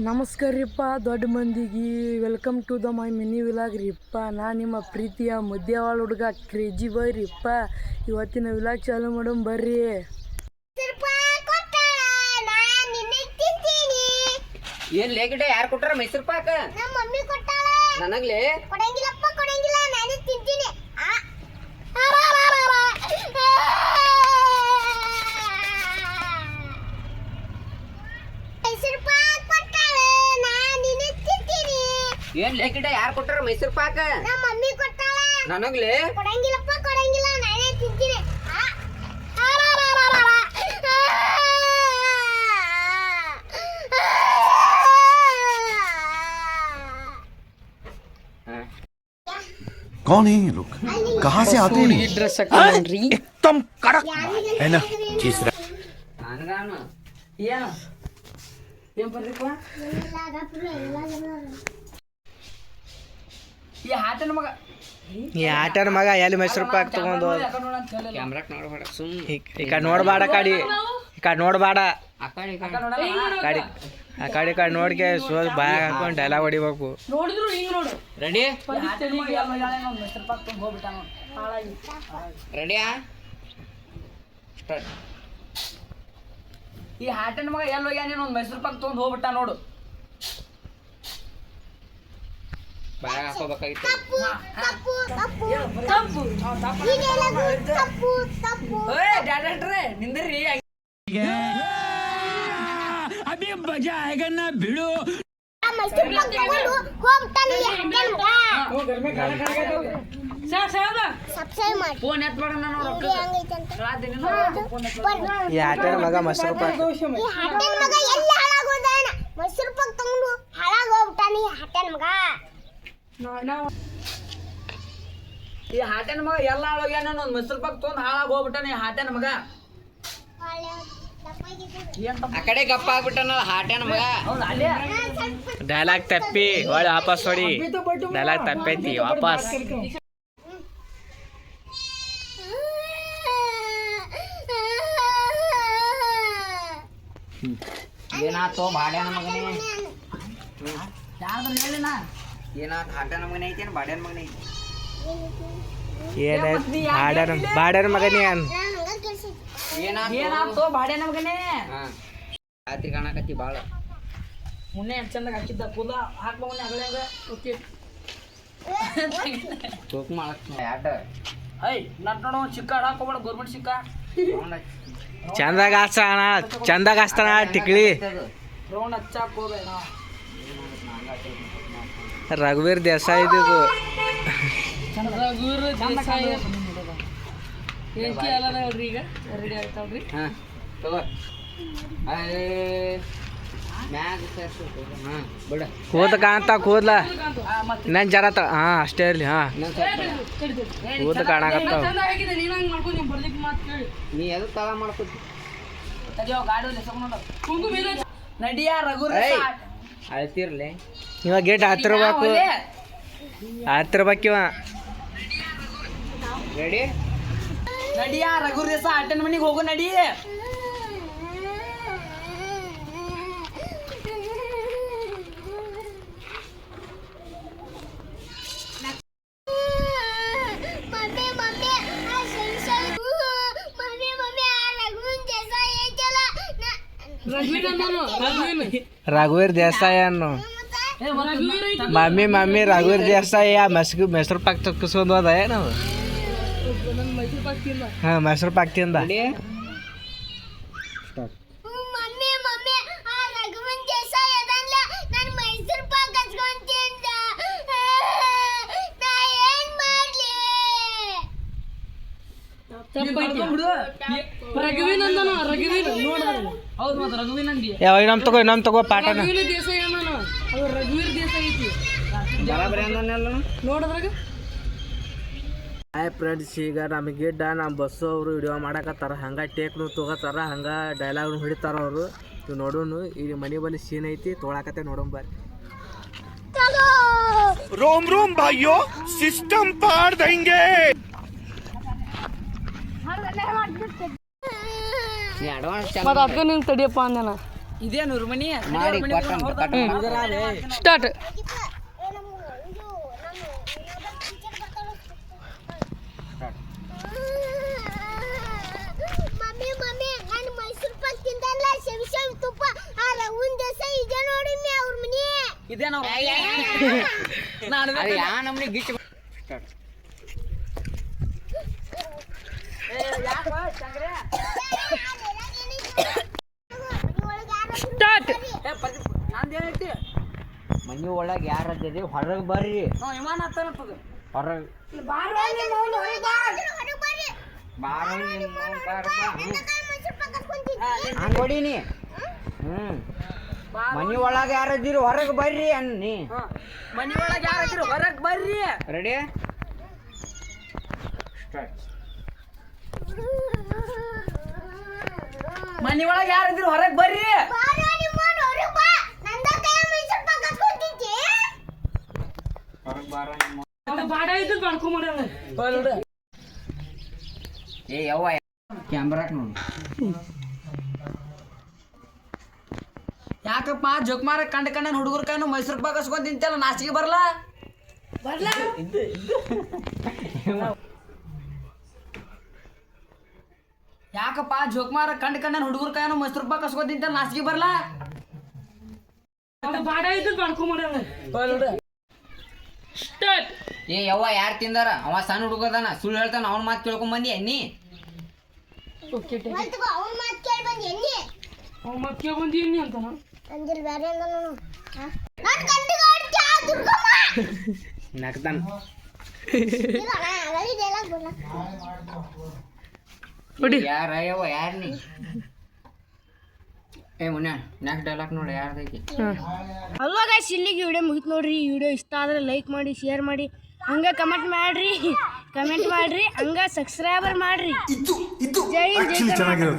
ನಮಸ್ಕಾರ ರೀಪ್ಪ ದೊಡ್ಡ ಮಂದಿಗೆ welcome to the my mini vlog ರೀಪ್ಪ. ನಾ ನಿಮ್ಮ ಪ್ರೀತಿಯ ಮುದ್ಯಾವಾಳ ಹುಡುಗ ಕ್ರೇಜಿ ಬಾಯ್ ರೀಪ್ಪ. ಇವತ್ತಿನ ವಿಲಾಗ್ ಚಾಲು ಮಾಡೋಣ ಬರ್ರಿ. ಏನ್ ಲೇಗಿಡ ಯಾರು ಕೊಟ್ಟಾರ ಮೈಸೂರು ಪಾಕ? ನಮ್ಮ ಮಮ್ಮಿ ಕೊಟ್ಟಾಳ. ನನಗ್ಲೇ ಕೊಡಂಗಿಲ್ಲಪ್ಪ ಕೊಡಂಗಿಲ್ಲ, ನಾನೇ ತಿಂತೀನಿ. ಮೈಸೂರು ಪಾಕ್ ಕೊಟ್ಟಾಳ, ನಾನು ನಿನ್ನೆ ತಿಂತೀನಿ. ಏನ್ ಲೇಗಿಡ ಯಾರು ಕೊಟ್ಟಾರ ಮೈಸೂರು ಪಾಕ? ನಮ್ಮ ಮಮ್ಮಿ ಕೊಟ್ಟಾಳ. ನನಗ್ಲೇ ಕೊಡಂಗಿಲ್ಲಪ್ಪ ಕೊಡಂಗಿಲ್ಲ, ನಾನೇ ತಿಂತೀನಿ. कौन है ये लोग? कहाँ से आते हैं? ಡ್ರೆಸ್ एकदम कड़क है ना चीज। ನನಗಾನು ಏನು ಏನ್ ಬರ್ರಿಪ್ಪ ಈ ಹಾಟನ ಮಗ ಈ ಆಟನ ಮಗ ಎಲ್ಲಿ ಮೈಸೂರು ಪಾಕ್ ತಗೊಂಡು ಕ್ಯಾಮ್ರಾಕ್ ನೋಡ್ಬೇಡ ಸುಮ್ ಈ ಕಡೆ ನೋಡ್ಬೇಡ ಕಡಿ ಈ ಕಡೆ ನೋಡ್ಬೇಡ ಆ ಕಡೆ ಈ ಕಡೆ ಕಡಿ ಆ ಕಡೆ ನೋಡ್ಕೆ ಸೋಸ್ ಬಾಯಾಗ ಹಾಕೊಂಡು ಡೈಲಾಗ್ ಹೊಡಿಬೇಕು. ನೋಡಿದ್ರು ಹಿಂಗ್ ನೋಡು. ರೆಡಿ ರೆಡಿಯಾ ಸ್ಟಾರ್ಟ್. ಈ ಹಾಟನ ಮಗ ಎಲ್ಲಿ ಹೋಗ್ಯಾನ ಒಂದು ಮೈಸೂರು ಪಾಕ್ ತೊಗೊಂಡು ಹೋಗ್ಬಿಟ್ಟ ನೋಡು. ಬಾಯಾಗ ಹಾಕೋಬೇಕಾಗಿತ್ತು. ತಪ್ಪು ತಪ್ಪು ತಪ್ಪು ತಪ್ಪು ತಪ್ಪು. ಡಾಕ್ಟ್ರೆ ನಿಂದ್ರಿ अभी मजा आएगा ना भिड़ो. ಮೈಸೂರು ಪಾಕ್ ತಗೊಂಡು ಹೋಗ್ಬಿಟ್ಟಾನ ಈ ಹಂಗನ್ ಮಗ. ಸಬ್ಸ್ಕ್ರೈಬ್ ಮಾಡಿ. ಫೋನ್ ಎತ್ ಬೇಡ ನಾನು ಇದು ಹೆಂಗೈತೆ ಅಂತ. ಈ ಆಟನ ಮಗ ಮೈಸೂರು ಪಾಕ್ ಈ ಹಟ್ಟನ್ ಮಗ ಎಲ್ಲಿ ಹಾಳಾಗೋದಾನ? ಮೈಸೂರು ಪಾಕ್ ತಗೊಂಡು ಹಾಳಾಗೋಗ್ಬಿಟ್ಟಾನ ಈ ಹಟ್ಟನ್ ಮಗ. ಈ ಹಾಟನ ಮಗ ಎಲ್ಲ ಹಾಳೋಗ್ಯಾನ ಒಂದು ಮೈಸೂರು ಪಾಕ್ ತೊಗೊಂಡು ಹಾಳಾಗಿ ಹೋಗ್ಬಿಟ್ಟಾನ ಈ ಹಾಟನ ಮಗ. ಆ ಕಡೆ ಗಪ್ಪ ಆಗ್ಬಿಟ್ಟನಲ್ಲ ಹಾಟನ ಮಗ. ಅಲ್ಲೇ ಡೈಲಾಗ್ ತಪ್ಪಿ ಒಳ್ಳೆ ವಾಪಸ್ ಹೊಡಿ. ಡೈಲಾಗ್ ತಪ್ಪೈತಿ ವಾಪಸ್. ಏನಾತೋ ಬಾಡ್ಯಾನ ಮಗನೇ? ಯಾವ್ದು ಹೇಳಿನ ಏನಾತ ಹಾಟನ ಮಗನೇ ಐತೇನು ಬಾಡ್ಯಾನ ಮಗನೇ ಐತಿ? ಏನಾಯ್ತು ಬಾಡ್ಯಾನ ಮಗನೇ ಅನ್ ಏನಾತೋ ಬಾಡ್ಯಾನ ಮಗನೇ? ರಾತ್ರಿ ಕಾಣಕತ್ತಿ ಬಾಳ ಮುನ್ನೆ ಎಷ್ಟು ಚಂದಾಗ ಹಾಕಿದ್ದ ಕೂದ ಹಾಕ್ಬೋನೆ ಅಗಲ್ಯಾಗ ಓಕೆ ತೂಕ ಮಾಡಕ್ ಯಾಡ ಐ ನಟ್ ನೋಡೋ ಚಿಕ್ಕ ಹಾಕೋಬೇಡ ಗೌರ್ಮೆಂಟ್ ಚಿಕ್ಕ ಚಂದಾಗ ಹಾಸ್ತಾನ ಚಂದಾಗ ಹಾಸ್ತಾನ ಟಿಕ್ಲಿ. ರೌಂಡ್ ಹಚ್ಚಾಕ್ ಹೋಗ್ಬೇಡ. ರಘುವೀರ್ ದೇಸಾಯಿ ಇದು. ರಘುವೀರ್ ದೇಸಾಯಿ ಅಲ್ಲ ನೋಡ್ರಿ. ಈಗ ರೆಡಿ ಆಗ್ತಾವ್ರಿ. ಹಾಂ ತಗೋ ಮ್ಯಾಗ ಹಾಂ ಬಿಡ ಕೂದ ಕಾಣ್ತಾ ಕೂದ್ಲ ಇನ್ನೊಂದು ಜರ ಹಾ ಅಷ್ಟೇ ಇರ್ಲಿ. ಹಾ ಕೂದ ಕಾಣಕತ್ತಾವ. ನೀ ಎದು ತಗ ಮಾಡ್ಕೊತಿ ನಡಿಯ ರಘು ಅಳ್ತಿರ್ಲಿ. ಇವಾಗ ಗೇಟ್ ಹತ್ತಿರ್ಬೇಕು ಇವ. ರೆಡಿ ನಡಿಯ ರಘು ದೇಸ ಆಟನ ಮನಿಗೆ ಹೋಗು ನಡಿ. ರಘುವೀರ್ ದೇಸಾಯಿ ಅನ್ನು ಮಮ್ಮಿ ರಘುವೀರ್ ದೇಸಾಯಿ ಮೈಸೂರು ಪಾಕ್ ತಕ್ಕಿಸ್ಕೊಂಡು ಹೋದ ಏನು? ಹಾ ಮೈಸೂರು ಪಾಕ್ ತಿಂದ. ಮಮ್ಮಿ ಮಮ್ಮಿ ಆ ರಘುವನ್ ದೇಸಾಯಿ ಅದಲ್ಲ, ನಾನು ಮೈಸೂರು ಪಾಕ್ ಹಚ್ಕೊಂಡ್ ತಿಂದ. ನಾ ಏನ್ ಮಾಡ್ಲಿ? ರಘುವೀನ್ ಅಂದನ. ರಘುವೀನ್ ನೋಡ್ದ ಹೌದು ಮತ್ತೆ ರಘುವೀನ್ ಅಂದಿ. ಇನ್ನೊಮ್ಮೆ ತಗೋ ಪಾಠನ. ರಘುವೀರ್ ದೇಸಾಯಿ ಅನ್ನ ಅದು ರಘುವೀರ್ ದೇಸಾಯಿ ಐತಿ ನೋಡಿದ್ರಾಗ. ಹಾಯ್ ಫ್ರೆಂಡ್ಸ್, ಈಗ ನಮಗೆ ನಮ್ಮ ಬಸ್ಸು ಅವರು ವಿಡಿಯೋ ಮಾಡಕತ್ತಾರ. ಹಂಗೆ ಟೇಕ್ನು ತೊಗೋತಾರ, ಹಂಗೆ ಡೈಲಾಗ್ನು ಹಿಡಿತಾರ ಅವರು. ನೋಡೋನು ಈಗ ಮನೆ ಬಲ್ಲಿ ಸೀನ್ ಐತಿ ತೊಗೊಳಕತ್ತೆ ನೋಡೋಣ ಬರ್ರಿ. रोम रोम भाइयों, सिस्टम पार देंगे. ನೀ ಅಡ್ವಾನ್ಸ್ ಮತ್ತೆ ಅದಕ್ಕೆ ನಿಂಗೆ ತಡಿಯಪ್ಪ ಅಂದೆನ. ಇದೇ ನೂರು ಮನಿ ಮಾಡಿ ಸ್ಟಾರ್ಟ್. ಮಮ್ಮಿ ಮಮ್ಮಿ ನಾನು ಮೈಸೂರು ಪಾಕ್ ತಿಂದಲ್ಲ ಶೇವ್ ತುಪ್ಪ ಆ ರಘುವನ್ ದೇಸಾಯಿ ಇದೆ ನೋಡಿ ಅವ್ರ ಮನಿ ಇದೇ ನಾವು ನಾನು ಅದು ಯಾ ನಮ್ನಿ ಗಿಚ್ಚ ಸ್ಟಾರ್ಟ್. ನಂದೇನೈತಿ ಮನಿ ಒಳಗೆ ಯಾರು ಅದಿರಿ ಹೊರಗೆ ಬರ್ರಿ ವಿಮಾನ ಹತ್ತನಪ್ಪದು ಹೊರಗೆ ಬಾರ ಹಂಗೆ ಹೊಡೀನಿ ಮನಿ ಒಳಗೆ ಯಾರು ಅದಿರಿ ಹೊರಗೆ ಬರ್ರಿ ಅನ್ನಿ ಮನಿ ಒಳಗೆ ಯಾರು ಹೊರಗೆ ಬರ್ರಿ ರೆಡಿ ಮನಿ ಒಳಗೆ ಯಾರು ಹೊರಗೆ ಬರ್ರಿ ಹೊರಗೆ ಬಾರ ಬಾಡ ಇದ್ದು ಮಾಡ್ಕೊಂಬಿಡ. ಏ ಯವ್ವ ಕ್ಯಾಮ್ರಾಕ್ ನೋಡು ಯಾಕಪ್ಪ ಜೋಕ್ಮಾರ ಕಂಡ ಹುಡುಗರ ಕೈನು ಮೈಸೂರು ಪಾಕ್ ಹಸ್ಕೊಂಡ್ ತಿಂತಲ್ಲ ನಾಚಿಗೆ ಬರಲ್ಲ ಯಾಕಪ್ಪ ಜೋಕ್ಮಾರ ಕಂಡ ಹುಡುಗರ ಕೈನು ಮೈಸೂರು ಪಾಕ್ ಹಸ್ಕೊಂಡ್ ತಿಂತಲ್ಲ ನಾಚಿಗೆ ಬರಲ್ಲ ಬಾಡ ಇದ್ದು ಮಾಡ್ಕೊಂಬಿಡ. ಸ್ಟಾರ್ಟ್. ಏ ಯವ್ವ ಯಾರು ತಿಂದಾರ ಅವ ಸಣ್ಣ ಹುಡುಗದಾನ ಸುಳ್ಳು ಹೇಳ್ತಾನ ಅವ್ನ ಮಾತು ಕೇಳ್ಕೊಂಡ್ ಬಂದಿ ನೀ ಅವ್ನ ಮಾತು ಕೇಳಿ ಬಂದು ಎಲ್ಲಿ ಮತ್ತೆ ಬಂದೀನಿ ಅಂತಾನ. ಅಂದಿಲ್ ಬೇರೆ ಅಂದ ನಾನು ನಾನು ಕಂಡಿಗೆ ಆಡ್ತಿ ಆ ದುರ್ಗಮ್ಮ ನಗ್ತಾನ ಇಲ್ಲ ನಾ ಅಗಲಿ ಡೈಲಾಗ್ ಬರಲ್ಲ ಹೊಡಿ. ಯಾರ ಯವ್ವ ಯಾರು ನೀ ಏ ಮುನ್ಯ ನೆಕ್ಸ್ಟ್ ಡೈಲಾಗ್ ನೋಡಿ ಯಾರ್ದೈತಿ ಅಲ್ವಾ ಗೈಸ್ ಇಲ್ಲಿಗೆ ವಿಡಿಯೋ ಮುಗಿತು ನೋಡ್ರಿ. ಈ ವಿಡಿಯೋ ಇಷ್ಟ ಆದರೆ ಲೈಕ್ ಮಾಡಿ ಶೇರ್ ಮಾಡಿ ಹಂಗೆ ಕಮೆಂಟ್ ಮಾಡ್ರಿ ಹಂಗೆ ಸಬ್ಸ್ಕ್ರೈಬರ್ ಮಾಡ್ರಿ. ಜೈ ಹಿಂದ್, ಜೈ ಕರ್ನಾಟಕ.